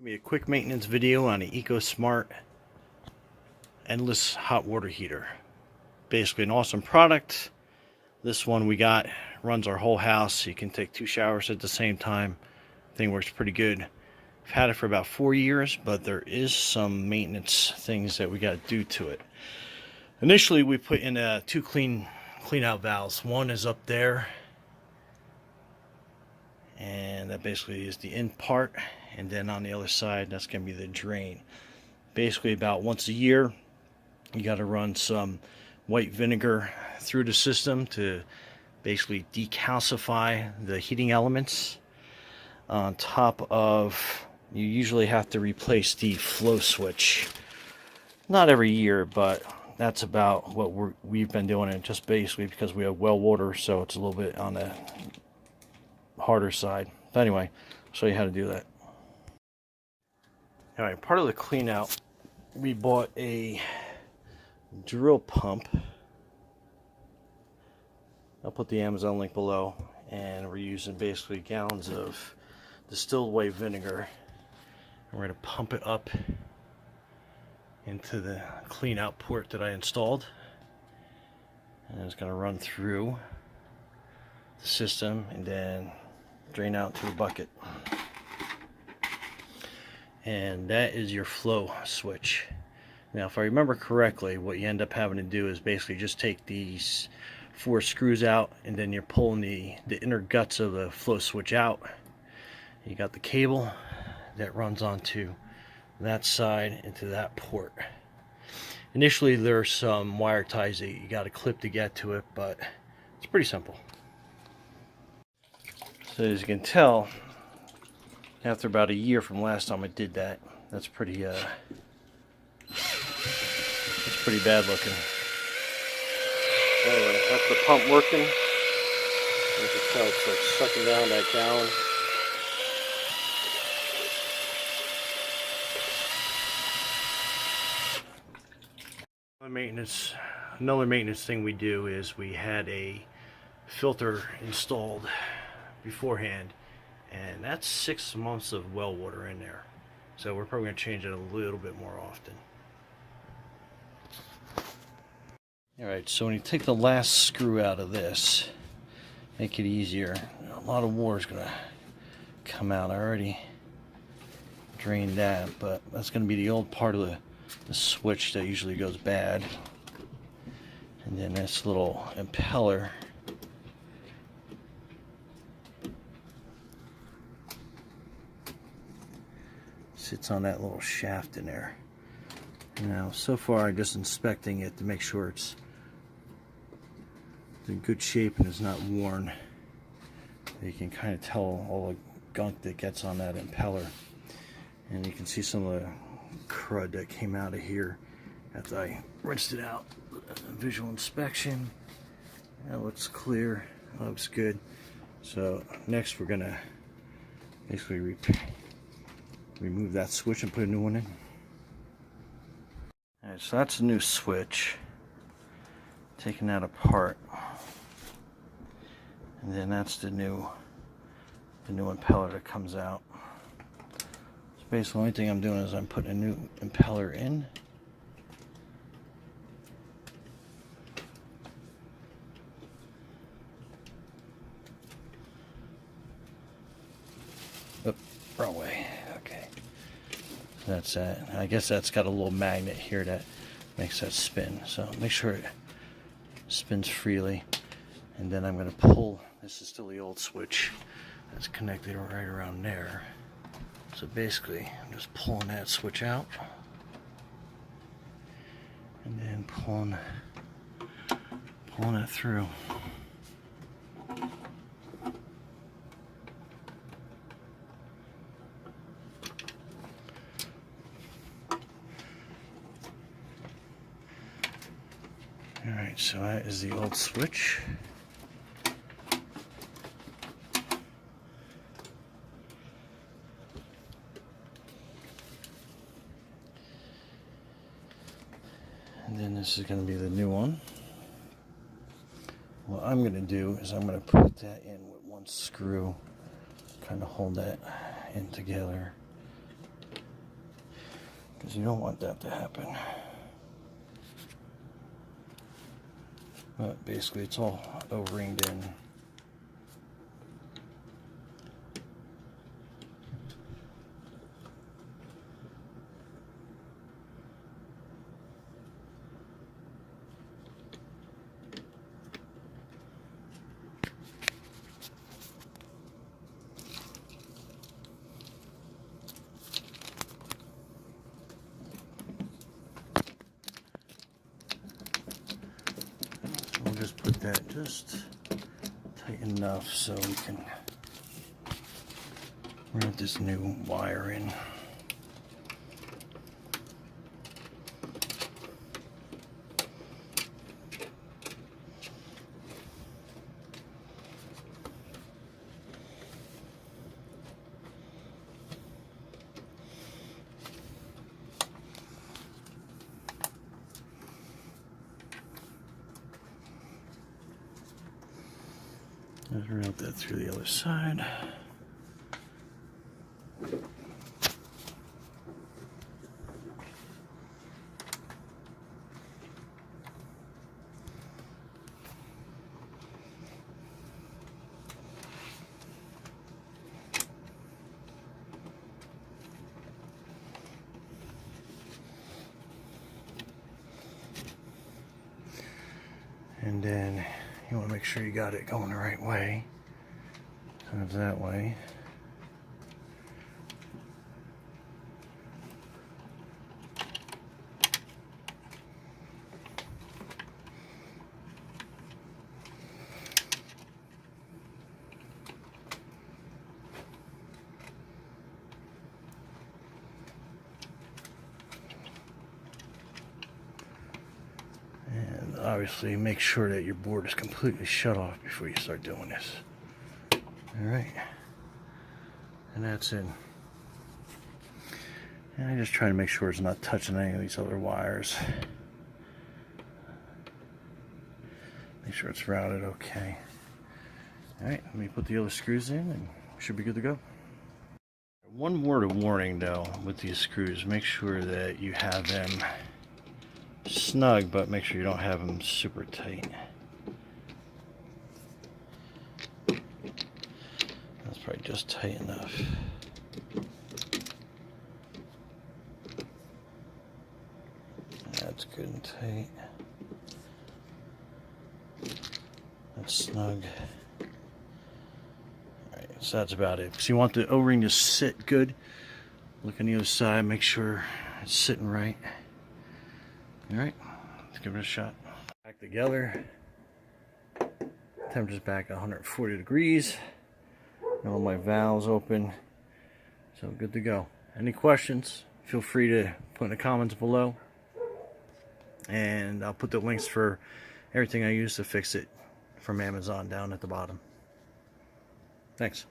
Be a quick maintenance video on the EcoSmart endless hot water heater. Basically an awesome product. This one we got runs our whole house. You can take 2 showers at the same time. Thing works pretty good. I've had it for about 4 years, but there is some maintenance things that we got to do to it. Initially we put in 2 clean out valves. One is up there, and that basically is the in part, and then on the other side that's going to be the drain. Basically about once a year you got to run some white vinegar through the system to basically decalcify the heating elements. On top of, you usually have to replace the flow switch, not every year, but that's about what we've been doing it, just basically because we have well water, so it's a little bit on the harder side. But anyway, I'll show you how to do that. Alright, part of the clean out, we bought a drill pump. I'll put the Amazon link below, and we're using basically gallons of distilled white vinegar, and we're going to pump it up into the clean out port that I installed, and it's going to run through the system and then drain out to a bucket. And that is your flow switch. Now if I remember correctly, what you end up having to do is basically just take these 4 screws out, and then you're pulling the inner guts of the flow switch out. You got the cable that runs onto that side into that port. Initially there's some wire ties that you got to clip to get to it, but it's pretty simple. So as you can tell, after about a year from last time I did that, that's pretty bad looking. Anyway, that's the pump working. You can tell it's like sucking down that gallon. Another maintenance thing we do is we had a filter installed beforehand, and that's 6 months of well water in there, so we're probably going to change it a little bit more often. Alright, so when you take the last screw out of this, make it easier. A lot of water is going to come out. I already drained that, but that's going to be the old part of the switch that usually goes bad. And then this little impeller sits on that little shaft in there. Now so far I'm just inspecting it to make sure it's in good shape and is not worn. You can kind of tell all the gunk that gets on that impeller, and you can see some of the crud that came out of here after I rinsed it out. Visual inspection, that looks clear, that looks good. So next we're gonna basically remove that switch and put a new one in. Alright, so that's a new switch. Taking that apart, and then that's the new impeller that comes out. So basically the only thing I'm doing is I'm putting a new impeller in. Oop, wrong way. Okay. That's that. I guess that's got a little magnet here that makes that spin. So make sure it spins freely. And then I'm going to pull, this is still the old switch that's connected right around there. So basically I'm just pulling that switch out and then pulling it through. Alright, so that is the old switch. And then this is going to be the new one. What I'm going to do is I'm going to put that in with one screw, kind of hold that in together. because you don't want that to happen. But basically it's all O-ringed in. We'll just put that just tight enough so we can run this new wire in. Just route that through the other side. And then you want to make sure you got it going the right way. Kind of that way. Obviously make sure that your board is completely shut off before you start doing this. Alright, and that's in. And I just try to make sure it's not touching any of these other wires. Make sure it's routed okay. Alright, let me put the other screws in and we should be good to go. One word of warning though with these screws, make sure that you have them snug, but make sure you don't have them super tight. That's probably just tight enough. That's good and tight. That's snug. Alright, so that's about it. So you want the O-ring to sit good. Look on the other side, make sure it's sitting right. Alright, let's give it a shot. Back together. Temperature's back at 140 degrees. All my valves open. So good to go. Any questions, feel free to put in the comments below. And I'll put the links for everything I use to fix it from Amazon down at the bottom. Thanks.